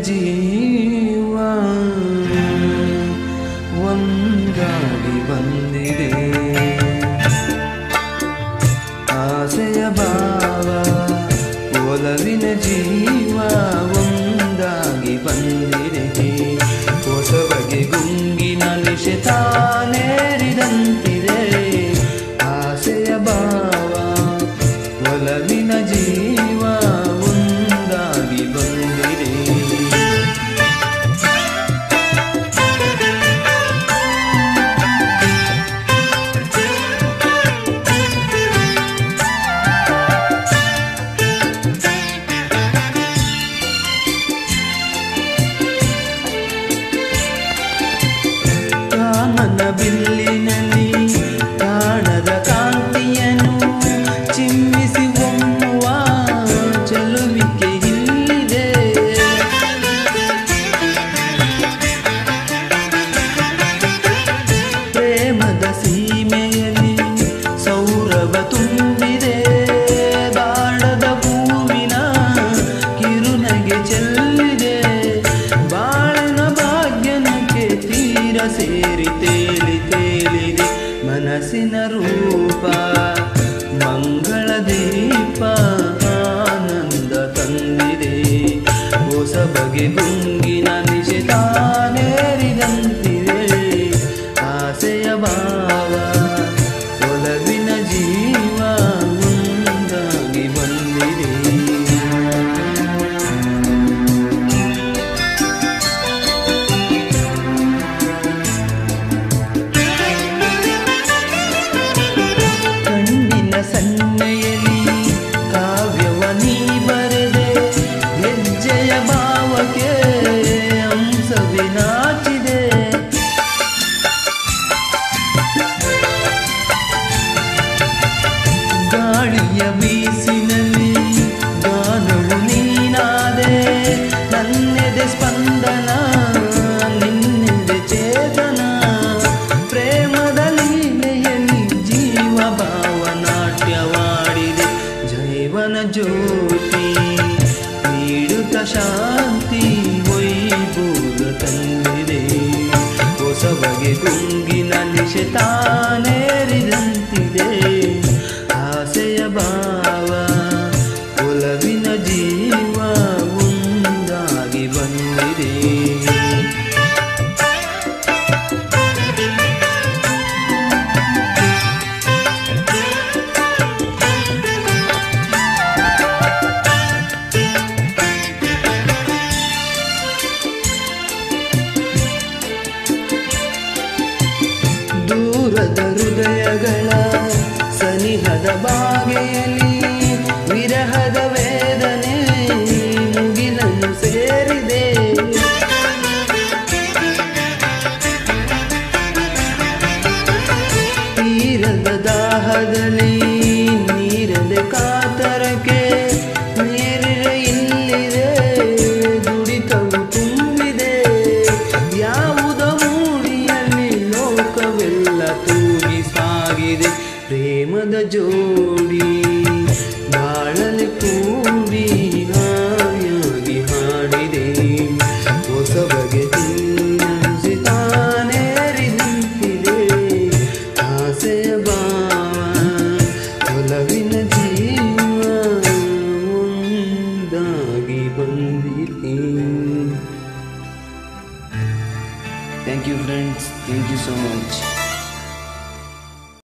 ಜೀವ ಒಂದಾಗಿ ಬಂದಿದೆ. ಆಸೆಯ ಭಾವ ಒಲವಿನ ಜೀವ ಒಂದಾಗಿ ಬಂದಿದೆ. ಹೊಸ ಬಗೆ ಗುಂಗಿನ ನಿಶೆ ತಾನೇರಿದಂತಿದೆ. ಆಸೆಯ ಭಾವ ಒಲವಿನ ಜೀವ ಒಂದಾಗಿ ಬಂದಿದೆ. ಕಾಮನ ಬಿಲ್ಲಿನಲ್ಲಿ ಕಾಣದ ಕಾಂತಿಯನ್ನು ಚಿಮ್ಮಿಸಿ ಒಮ್ಮುವ ಚೆಲುವಿಕೆ ಇಲ್ಲಿದೆ. ಪ್ರೇಮದ ಸೀಮೆಯಲ್ಲಿ ಸೌರಭ ತುಂಬಿದೆ. ಬಾಡದ ಹೂವಿನ ಕಿರುನಗೆ ಚೆಲ್ಲಿದೆ. ಬಾಳಿನ ಭಾಗ್ಯನಕ್ಕೆ ತೀರ ಸೇರಿ ತೇಲಿ ತೇಲಿದೆ. ಮನಸ್ಸಿನ ರೂಪ ಮಂಗಳ ದೀಪ ಆನಂದ ತಂದಿದೆ. ಹೊಸ ಬಗೆ ಗುಂಗಿನ ನಿಶೆ ತಾನೇರಿದಂತಿದೆ. ಆಸೆಯ ಭಾವ ಒಲವಿನ ಜೀವ ಒಂದಾಗಿ ಬಂದಿದೆ. ಸನ್ನೆಯಲ್ಲಿ ಕಾವ್ಯವ ನೀ ಬರೆದೆ. ಹೆಜ್ಜೆಯ ಭಾವಕ್ಕೆ ಅಂಶವೇ ನಾಚಿದೆ. ಗಾಳಿಯ ಬೀಸಿನಲ್ಲಿ ಗಾನವು ನೀನಾದೆ. ನನ್ನೆದೆ ಸ್ಪಂದನ ನಿನ್ನೆದೆ ಚೇತನ. ಪ್ರೇಮದ ಲೀಲೆಯಲ್ಲಿ ಜೀವ ಭಾವನಾಟ್ಯವಾಡಿದೆ. ಜೈವನ ಜ್ಯೋತಿ ನೀಡುತ್ತ ಶಾಂತಿ ವೈಭೋಗ ತಂದಿದೆ. ಹೊಸ ಬಗೆ ಗುಂಗಿನ ನಿಶೆ ತಾನೇರಿದಂತಿದೆ. ಆಸೆಯ ಭಾವ ಒಲವಿನ ಜೀವ ಒಂದಾಗಿ ಬಂದಿದೆ. ದೂರದ ಹೃದಯಗಳ ಸನಿಹದ ಬಾಗೆಯಲ್ಲಿ ವಿರಹದ ವೇದನೆ ಮುಗಿಲನ್ನು ಸೇರಿದೆ. ತೀರದ ದಾಹದಲ್ಲಿ ನೀರದ ಕಾತರಕ್ಕೆ ನೀರಿರೆ ಇಲ್ಲಿದೆ. ದುಡಿತವು ತುಂಬಿದೆ. ಯಾವುದ ಮೂಡಿಯಲ್ಲಿ ಲೋಕವೆಲ್ಲ ತೂಗಿ ಸಾಗಿದೆ. ಪ್ರೇಮದ ಜೋಡಿ ಬಾಳಲೆ ಕೂಡಿ ಹಾಯಾಗಿ ಹಾಡಿದೆ. ಹೊಸ ಬಗೆ ನನ್ಸಿ ತಾನೇರಿದಂತಿದೆ. ಆಸೆಯ ಭಾವ ಒಲವಿನ ಜೀವ ಒಂದಾಗಿ ಬಂದಿದೆ. Thank you friends. Thank you so much.